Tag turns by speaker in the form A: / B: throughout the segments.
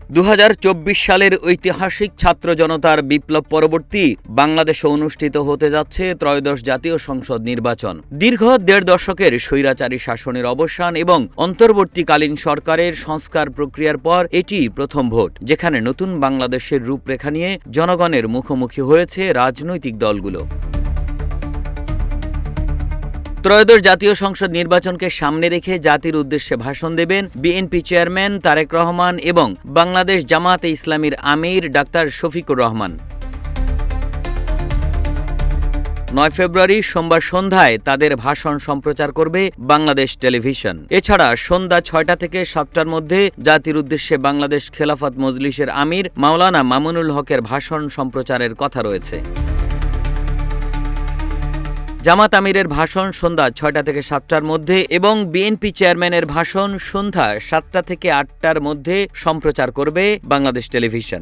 A: 2024 সালের ঐতিহাসিক ছাত্র জনতার বিপ্লব পরবর্তী বাংলাদেশে অনুষ্ঠিত হতে যাচ্ছে ত্রয়োদশ জাতীয় সংসদ নির্বাচন। দীর্ঘ ১.৫ দশকের স্বৈরাচারী শাসনের অবসান এবং অন্তর্বর্তীকালীন সরকারের সংস্কার প্রক্রিয়ার পর এটি প্রথম ভোট, যেখানে নতুন বাংলাদেশের রূপরেখা নিয়ে জনগণের মুখোমুখি হয়েছে রাজনৈতিক দলগুলো। ত্রয়োদশ জাতীয় সংসদ নির্বাচনকে সামনে রেখে জাতির উদ্দেশ্যে ভাষণ দেবেন বিএনপি চেয়ারম্যান তারেক রহমান এবং বাংলাদেশ জামায়াতে ইসলামীর আমির ডাক্তার শফিকুর রহমান। ৯ ফেব্রুয়ারি সোমবার সন্ধ্যায় তাদের ভাষণ সম্প্রচার করবে বাংলাদেশ টেলিভিশন। এছাড়া সন্ধ্যা ৬টা থেকে ৭টার মধ্যে জাতির উদ্দেশ্যে বাংলাদেশ খেলাফত মজলিসের আমির মাওলানা মামুনুল হকের ভাষণ সম্প্রচারের কথা রয়েছে। জামাত আমিরের ভাষণ সন্ধ্যা ৬টা থেকে ৭টার মধ্যে এবং বিএনপি চেয়ারম্যানের ভাষণ সন্ধ্যা ৭টা থেকে ৮টার মধ্যে সম্প্রচার করবে বাংলাদেশ টেলিভিশন।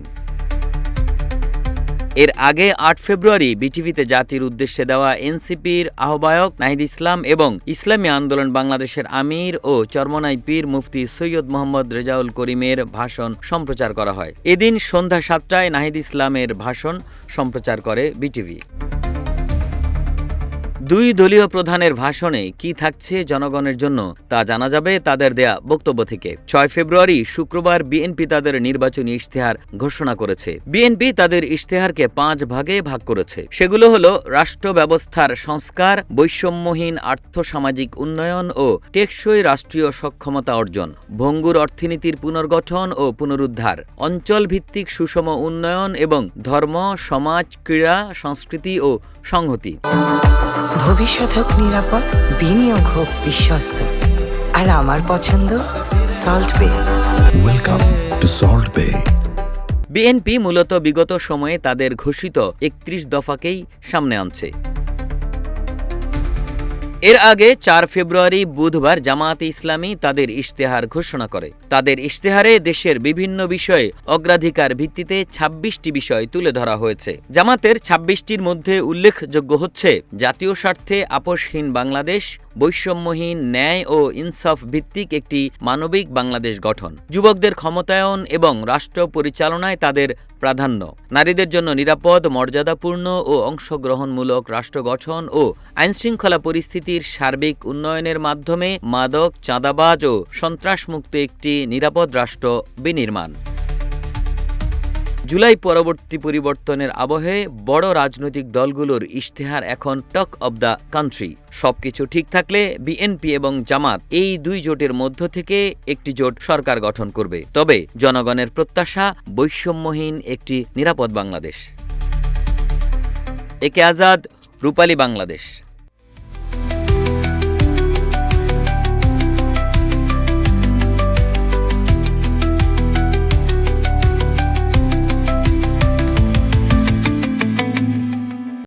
A: এর আগে ৮ ফেব্রুয়ারি বিটিভিতে জাতির উদ্দেশ্যে দেওয়া এনসিপির আহ্বায়ক নাহিদ ইসলাম এবং ইসলামী আন্দোলন বাংলাদেশের আমির ও চরমনাই পীর মুফতি সৈয়দ মোহাম্মদ রেজাউল করিমের ভাষণ সম্প্রচার করা হয়। এদিন সন্ধ্যা ৭টায় নাহিদ ইসলামের ভাষণ সম্প্রচার করে বিটিভি। দুই দলীয় প্রধানের ভাষণে কি থাকছে জনগণের জন্য তা জানা যাবে তাদের দেয়া বক্তব্য থেকে। ৬ ফেব্রুয়ারি শুক্রবার বিএনপি তাদের নির্বাচনী ইশতেহার ঘোষণা করেছে। বিএনপি তাদের ইশতেহারকে ৫ ভাগে ভাগ করেছে। সেগুলো হলো রাষ্ট্র ব্যবস্থার সংস্কার, বৈষম্যহীন আর্থসামাজিক উন্নয়ন ও টেকসই রাষ্ট্রীয় সক্ষমতা অর্জন, ভঙ্গুর অর্থনীতির পুনর্গঠন ও পুনরুদ্ধার, অঞ্চল ভিত্তিক সুষম উন্নয়ন এবং ধর্ম, সমাজ, ক্রীড়া, সংস্কৃতি ও সংহতি।
B: ভবিষ্যৎ হোক নিরাপদ, বিনিয়োগ হোক বিশ্বস্ত, আর আমার পছন্দ সল্ট বে।
C: ওয়েলকাম টু সল্ট বে।
A: বিএনপি মূলত বিগত সময়ে তাদের ঘোষিত ৩১ দফাকেই সামনে আনছে। এর আগে ৪ ফেব্রুয়ারি বুধবার জামায়াতে ইসলামী তাদের ইশতেহার ঘোষণা করে। তাদের ইশতেহারে দেশের বিভিন্ন বিষয়ে অগ্রাধিকার ভিত্তিতে ২৬টি বিষয় তুলে ধরা হয়েছে। জামাতের ২৬টির মধ্যে উল্লেখযোগ্য হচ্ছে জাতীয় স্বার্থে আপোষহীন বাংলাদেশ, বৈষম্যহীন, ন্যায় ও ইনসাফ ভিত্তিক একটি মানবিক বাংলাদেশ গঠন, যুবকদের ক্ষমতায়ন এবং রাষ্ট্র পরিচালনায় তাদের প্রাধান্য, নারীদের জন্য নিরাপদ, মর্যাদাপূর্ণ ও অংশগ্রহণমূলক রাষ্ট্র গঠন ও আইনশৃঙ্খলা পরিস্থিতির সার্বিক উন্নয়নের মাধ্যমে মাদক, চাঁদাবাজ ও সন্ত্রাসমুক্ত একটি নিরাপদ রাষ্ট্র বিনির্মাণ। জুলাই পরবর্তী পরিবর্তনের আবহে বড় রাজনৈতিক দলগুলোর ইশতেহার এখন টক অব দ্য কান্ট্রি। সবকিছু ঠিক থাকলে বিএনপি এবং জামাত এই দুই জোটের মধ্য থেকে একটি জোট সরকার গঠন করবে। তবে জনগণের প্রত্যাশা বৈষম্যহীন একটি নিরাপদ বাংলাদেশ। একে আজাদ, রূপালী বাংলাদেশ।